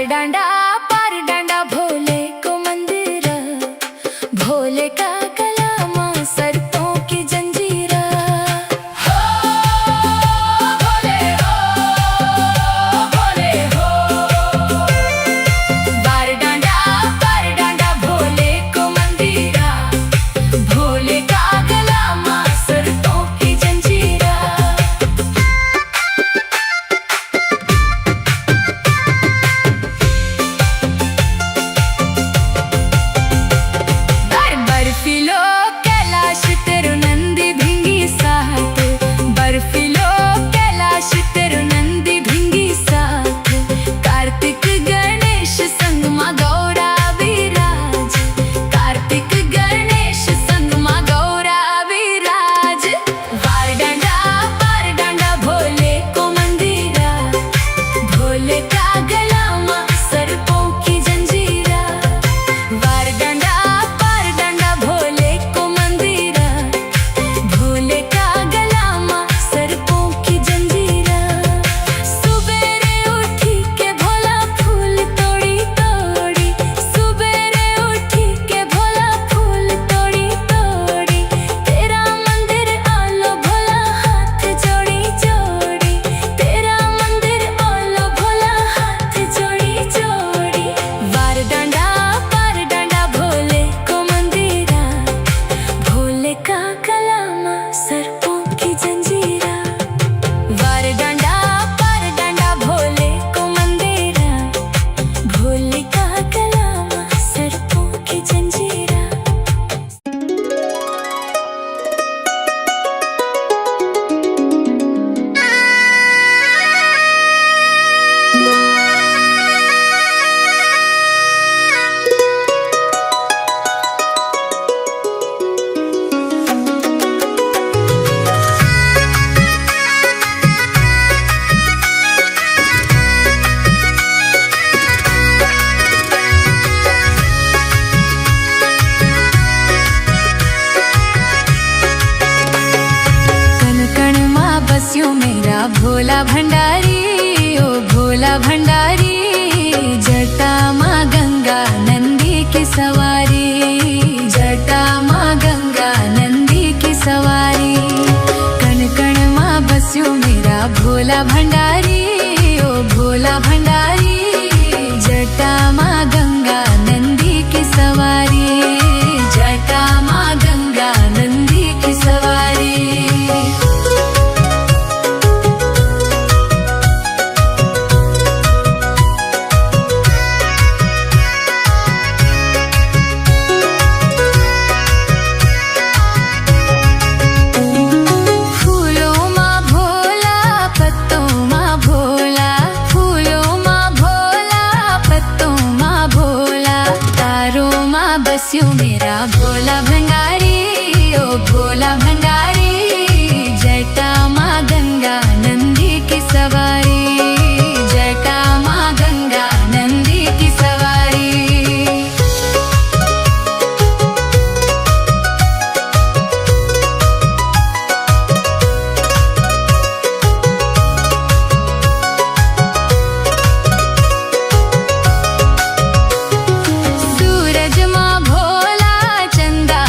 पार डांडा भोले को मंदिर, भोले का कलामा सर्पों की जंजीरा। हो भोले हो, भोले हो। पार डांडा भोले को मंदिरा, भोले का कलामा सर्पों की जंजीरा। बर्फीलो कैलाश तेरो नंदी भिंगी साथ, बर्फीलो कैलाश तेरो नंदी भिंगी साथ। कार्तिक गणेश संग मां गौरा विराज, कार्तिक गणेश संग मां गौरा विराज। पार डांडा भोले को मंदिरा, भोले का गलामा सर्पों की जंजीरा। पार डांडा भोले को मंदिरा, भोले का गलामा सर्पों की जंजीरा। सुबेरे उठी के भोला फूल तोड़ी तोड़ी, सुबेरे उठी के भोला फूल तोड़ी तोड़ी। तेरा मंदिर आलो भोला हाथ जोड़ी जोड़ी, तेरा मंदिर आलो भोला हाथ जोड़ी जोड़ी। पार डांडा भोले को मंदिरा, भोले का कलामा सर्पों की जंजीरा। पार डांडा भोले को मंदिरा, भोले का कलामा सर्पों की जंजीरा। कण कण मां बस्यो मेरा भोला भंडारी, ओ भोला भंडारी। जटा मां गंगा नंदी की सवारी, जटा मां गंगा नंदी की सवारी। कण कण मां बस्यो मेरा भोला भंडारी, ओ भोला भंडारी। जटा मां गंगा नंदी की सवारी, जटा मां गंगा नंदी की सवारी। फूलों मां भोला पत्तों मां भोला, फूलों मां भोला पत्तों मां भोला। तारों मां बस्यो मेरा भोला भंडारी, ओ भोला भंडारी। जटा मां गंगा नंदी की सवारी, जटा मां गंगा नंदी की सवारी। सूरज मां भोला चंदा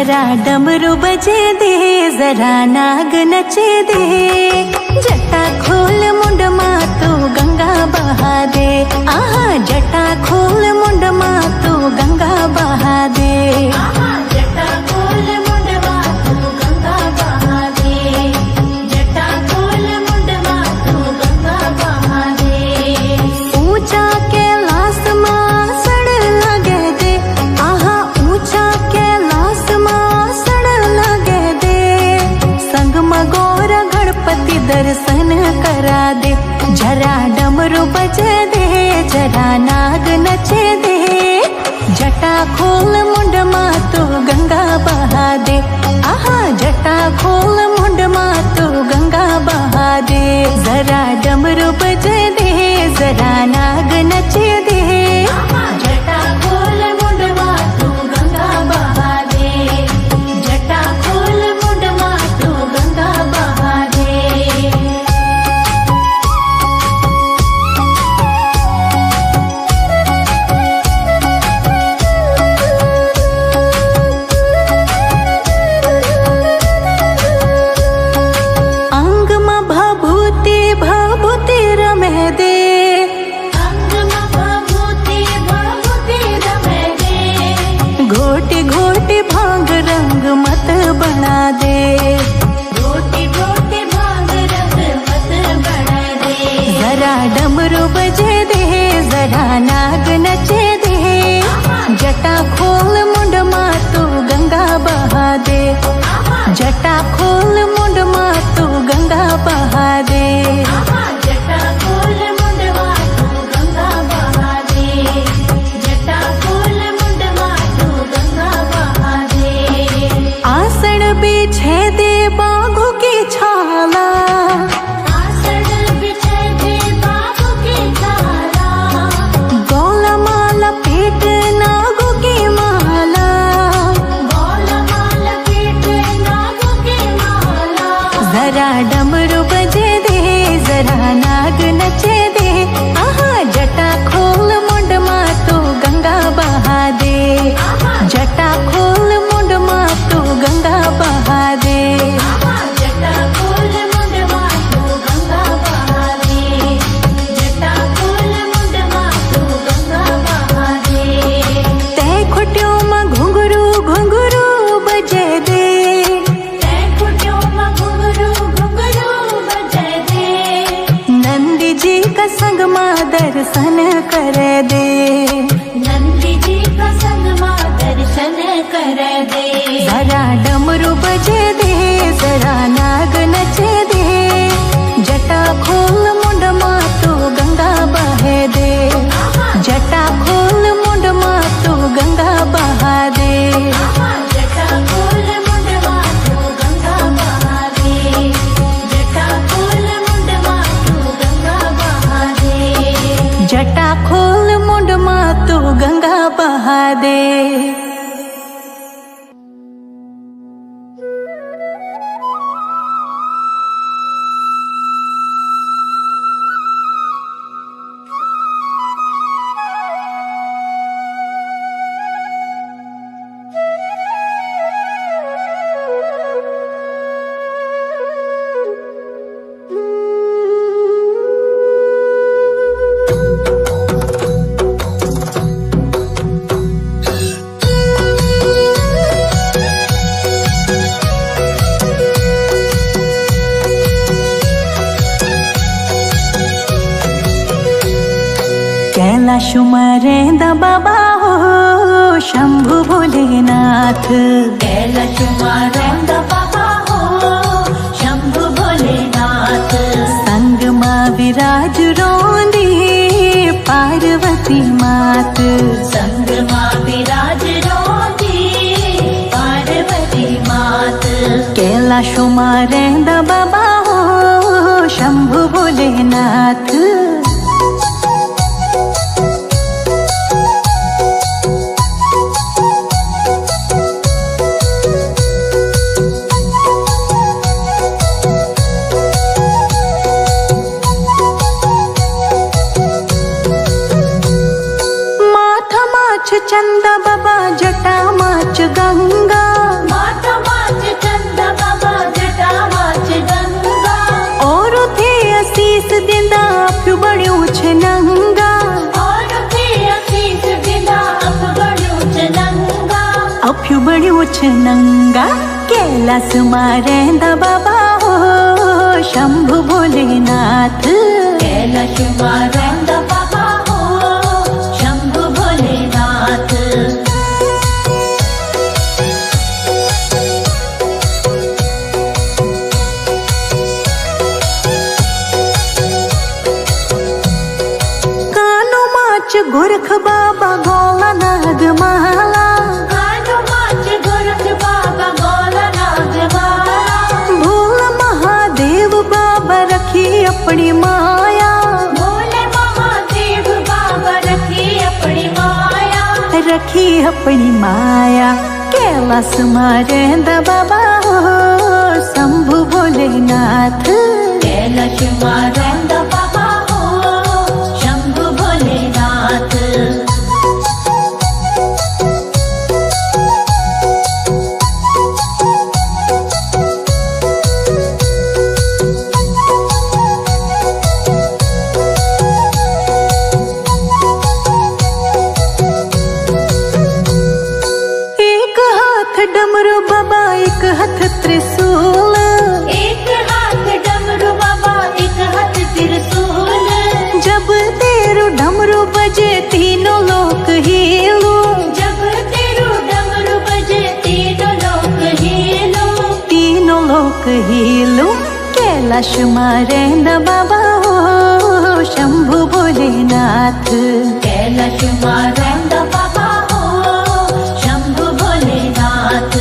जरा डमरू बजे दे, जरा नाग नचे दे, जटा खोल मुंड मा तू गंगा बहा दे, आहा जटा खोल मुंड मा तू गंगा बहा दे, जटा खोल मुंड मा तू गंगा बहा दे, जटा खोल मुंड मा तू गंगा बहा दे। ऊंचा कैलाश मा सड़ लगे दे, आहा ऊंचा कैलाश मा सड़ लगे दे, संग मगोर गणपति दर्शन करा दे, जरा डमरू बजे दे, जरा नाग नचे दे, जटा खोल मुंड मा तू गंगा बहा दे, आहा जटा खोल मुंड मा तू गंगा बहा दे, जरा डमरू बजे दे, जरा नाग नचे दे, जटा खोल मुंड मा तू गंगा बहा दे, जटा खोल मुंड मा तू गंगा बहा दे। अंग मा भभूति भभूति रमे दे, अंग मा भभूति भभूति रमे दे, घोटी घोटी भांग रंग मत बना दे, घोटी घोटी भांग रंग मत बना दे, जरा डमरू बजे दे, जरा नाग नचे दे, जटा खोल मुंड मा तू गंगा बहा दे, जटा खोल मुंड मा तू गंगा बहा दे, जटा खोल मुंड मा तू गंगा बहा दे, जटा खोल मुंड मा तू गंगा बहा दे। आसन बिछे दे बाघों की छाला, आसन बिछे दे बाघों की छाला, गौला माला पेट नागों की माला, गौला माला पेट नागों की माला, जरा डमरू बजे दे, जरा नाग नचे दे, आहा जटा खोल मुंड मा तू गंगा बहा दे, जटा खोल मुंड मा तू गंगा बहा दे, जटा खोल मुंड मा तू गंगा बहा दे, जटा खोल मुंड मा तू गंगा बहा दे। तै खुटियों मा घुंघरू घुंघरू बजे दे, तै खुटियों मा घुंघरू घुंघरू बजे दे, नंदी जी का संग मा दर्शन कर दे, नंदी जी का संग मा दर्शन कर दे, जरा डमरू बजे दे, जरा नाग नचे दे, जटा खोल मुंड मा तू गंगा बहे दे, जटा खोल मुंड मा तू गंगा बहा दे, जटा खोल मुंड मा तू गंगा बहा दे, जटा खोल मुंड मा तू गंगा बहा दे, जटा खोल मुंड मा तू गंगा बहा दे। कैलाश मरेंदा बाबा हो शंभु भोलेनाथ, कैलाश मरेंदा बाबा हो शंभु भोलेनाथ, संग मा विराज रोंदी पार्वती मात, संग मा विराज रोंदी पार्वती मात, कैलाश मरेंदा बाबा हो शंभु भोलेनाथ। चंदा बाबा जटा माच गंगा, मूछ नंगा कैलाश मारेंदा बाबा हो शंभु भोलेनाथ। कैलाश मारेंदा बाबा हो शंभु भोलेनाथ। कानो माच गोरख बाबा गोला नाग माला। कानो माच गोरख बाबा गोला नाग माला। भोला महादेव बाबा रखी अपनी माया। भोले महादेव बाबा रखी अपनी माया। रखी अपनी माया कैलाश मारेंदा बाबा हो शंभु भोलेनाथ। कैलाश मारेंदा बाबा हो शंभु भोलेनाथ। एक हाथ डमरू बाबा एक हाथ त्रिशूल। एक हाथ डमरू बाबा एक हाथ त्रिशूल। जब तेरू डमरू बजे तीनों लोक हिलो। जब तेरू डमरू बजे तीनों लोक हिलो। तीनों लोक हिलो कैलाश मारेंदा बाबा हो शंभु भोलेनाथ। कैलाश मारेंदा बाबा हो शंभु भोलेनाथ।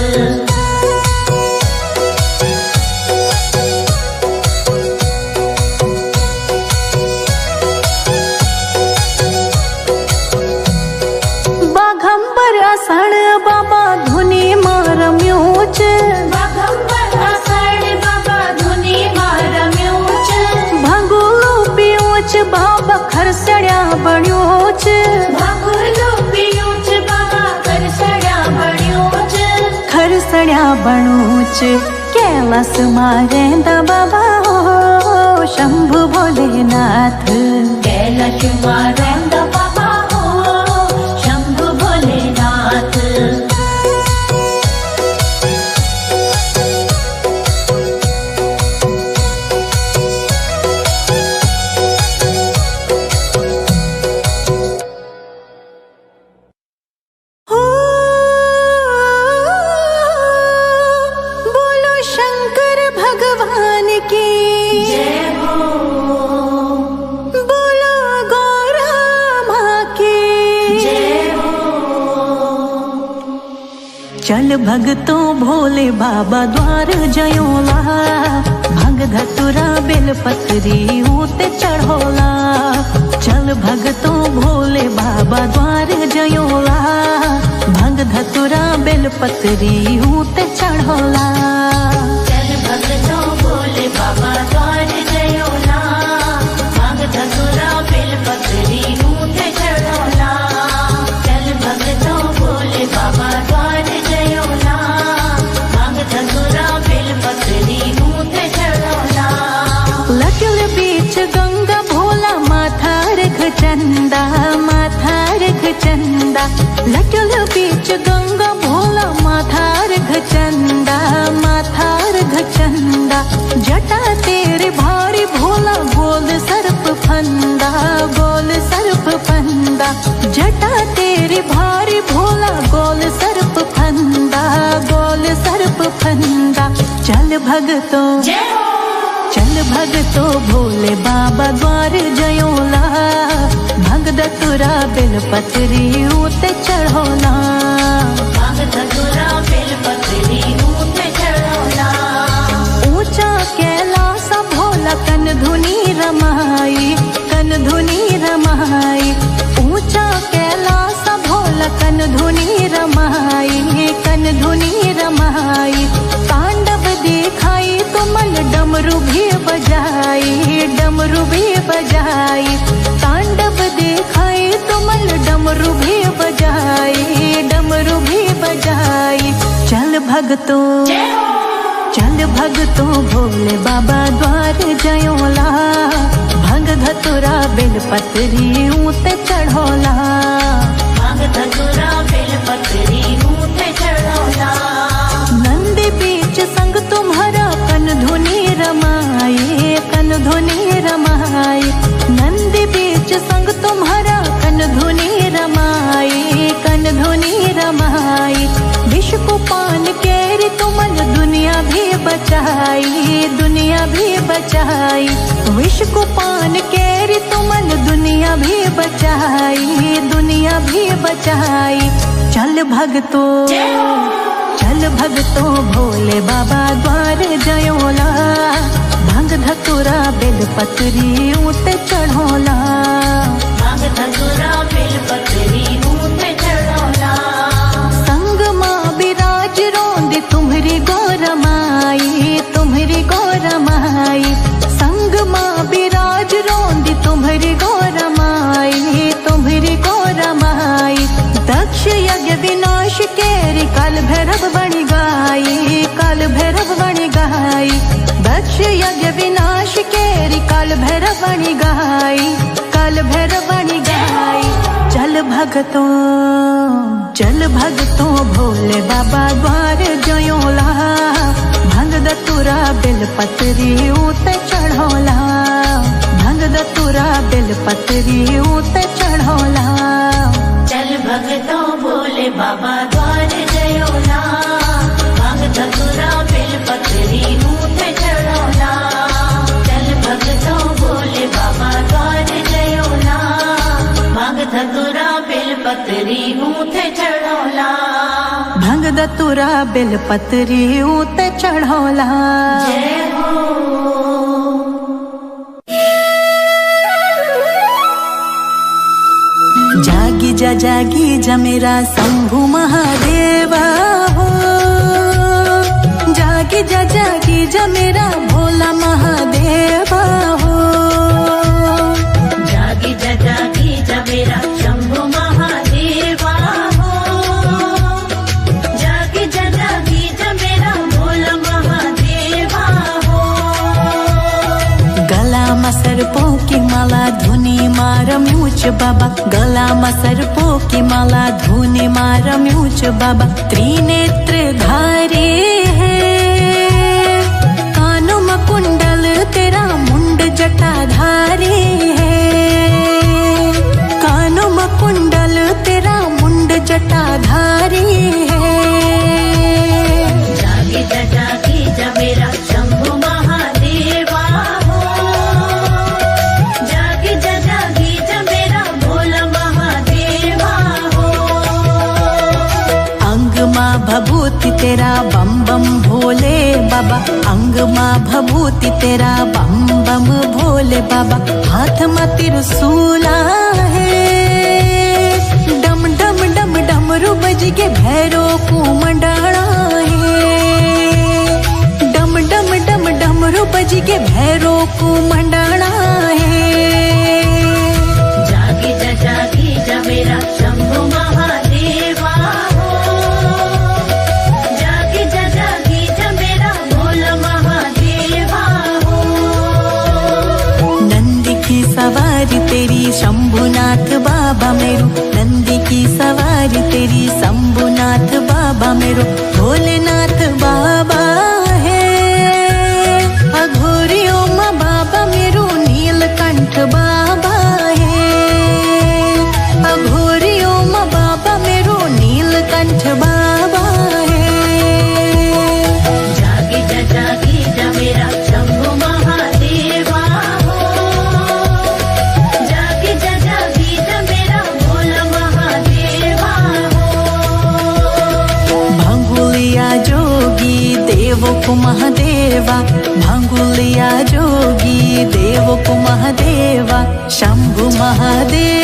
बाघंबर आषाढ़ बाबा धुनी मार म्यूच। बाघंबर आषाढ़ बाबा धुनी मार म्यूच। भगुलो पियूच बाबा खरसड्या बण्यूच। भगुलो पियूच बाबा खरसड्या बण्यूच। खरसड्या बणूच कैलाश मारेंदा बाबा हो शंभु भोलेनाथ। कैलाश मारेंदा बाबा हो शंभु भोलेनाथ। हो बोलो शंकर भगवान की जय हो। बोलो गौरा माँ की जय हो। चल भगतों भोले बाबा द्वार जयोला। भंग धतुरा बेलपत्री ऊते चढ़ोला। चल भगतों भोले बाबा द्वार जयोला। भंग धतुरा बेलपत्री ऊते चढ़ोला। चल भगतों भोले बाबा द्वार जयोला। भंग धतुरा बेलपत्री ऊते चढ़ोला। चल भगतों भोले बाबा द्वार जयोला। भंग धतुरा बेलपत्री ऊते चढ़ोला। लटल बीच गंगा भोला माथा रख चंदा। माथा रख चंदा। लटल बीच गंगा भोला माथा रख चंदा। माथा रख चंदा। जटा तेरे भारी भोला गोल सर्प फंदा। गोल सर्प फंदा। जटा तेरे भारी भोला गोल सर्प फंदा। गोल सर्प फंदा। चल भगतों चल भगतों भोले बाबा द्वार जयोला। भंग धतुरा बेलपत्री ऊते चढ़ोला। भंग धतुरा बेलपत्री ऊते चढ़ोला। ऊंचा कैलाश भोला कन धुनी रमाई। कन धुनी रमाई। ऊंचा कैलाश भोला कन धुनी रमाई। कन धुनी रमाई। तांडव दिखाई तो मन डमरू भी बजाई। डमरू भी बजाई। तांडव दिखाई तो मन डमरू भी बजाई। डमरू भी बजाई। चल भगतों चल भगतों भोले बाबा द्वार जयोला। भंग धतुरा बेलपत्री ऊते चढ़ोला। भंग धतुरा बेलपत्री ऊते चढ़ोला। बचाई, दुनिया भी बचाई। विष को पान केरी तुमन दुनिया भी बचाई, दुनिया भी बचाई। चल भगतो, चल भगतो भोले बाबा द्वार जयोला। भांग धतुरा बेलपत्री ऊते चढ़ोला, भांग धतुरा बेलपत्री ऊते चढ़ोला। संग माँ बिराज रोंदी तुम्हरी गौरमाई, तुम्हरी गौरमाई। संग माँ बिराज रोंदी तुम्हरी गौरमाई, तुम्हरी गौरमाई। दक्ष यज्ञ विनाश केरी काल भैरव बनी गाई, काल भैरव बनी गाई। दक्ष यज्ञ विनाश केरी काल भैरव बनी गाई, काल भैरव बनी गाई। चल भगतो, चल भगतो भोले बाबा द्वार जयोला। भांग दतुरा बेलपत्री ऊते चढ़ोला, भांग दतुरा बेलपत्री ऊते चढ़ोला। चल भगतो भोले बाबा द्वार जयोला। भांग धतुरा बेलपत्री ऊते चढ़ोला। चल भगतो भोले बाबा द्वार जयोला। भांग धतुरा बेलपत्री ऊते चढ़ोला। भांग दतुरा बेलपत्री ऊते चढ़ोला। जय हो। जागी जा, जागी जा मेरा शंभु महादेवा हो। जागी जा, जागी जा मेरा भोला महादेवा हो। जागी जा, जागी जा मेरा शंभु महादेवा हो। जागी जा, जागी जा मेरा भोला महादेवा हो। गला में सर्पों की माला धुनी मार म्यूच बाबा, गला में सर्पों की माला धुनी मार म्यूच बाबा। त्रिनेत्र धारी है, कानों में कुंडल तेरा मुंड जटाधारी है। कानों में कुंडल तेरा मुंड जटाधारी है। जागी जा, जागी जा मेरा शंभु महादेवा हो। जागी जा, जागी जा मेरा भोला महादेवा हो। अंग माँ भभूति तेरा बम बम भोले बाबा, अंग माँ भभूति तेरा बम बम भोले बाबा। हाथ में त्रिशूला है, डम डम डम डमरू बज के भैरो को मंडाणा है। डम डम डम डमरू बज के भैरो को मंडाणा है। जागी जा, जागी जा मेरा शंभु महादेवा हो। जागी जा, जागी जा मेरा भोला महादेवा हो। नंदी की सवारी तेरी शंभुनाथ बाबा मेरो, नंदी की सवारी तेरी शंभुनाथ बाबा मेरो। भोलेनाथ बाबा है, अघोरियों माँ बाबा मेरो नीलकंठ बाबा है। अघोरियों माँ बाबा मेरो नीलकंठ बाबा है। जागी जा, जागी जा मेरा शंभु महादेवा हो। जागी जा, जागी जा मेरा भोला महादेवा हो। भांगुलिया जोगी देव को महादेवा, भांगुलिया जोगी देव को महादेवा। शंभु महादेव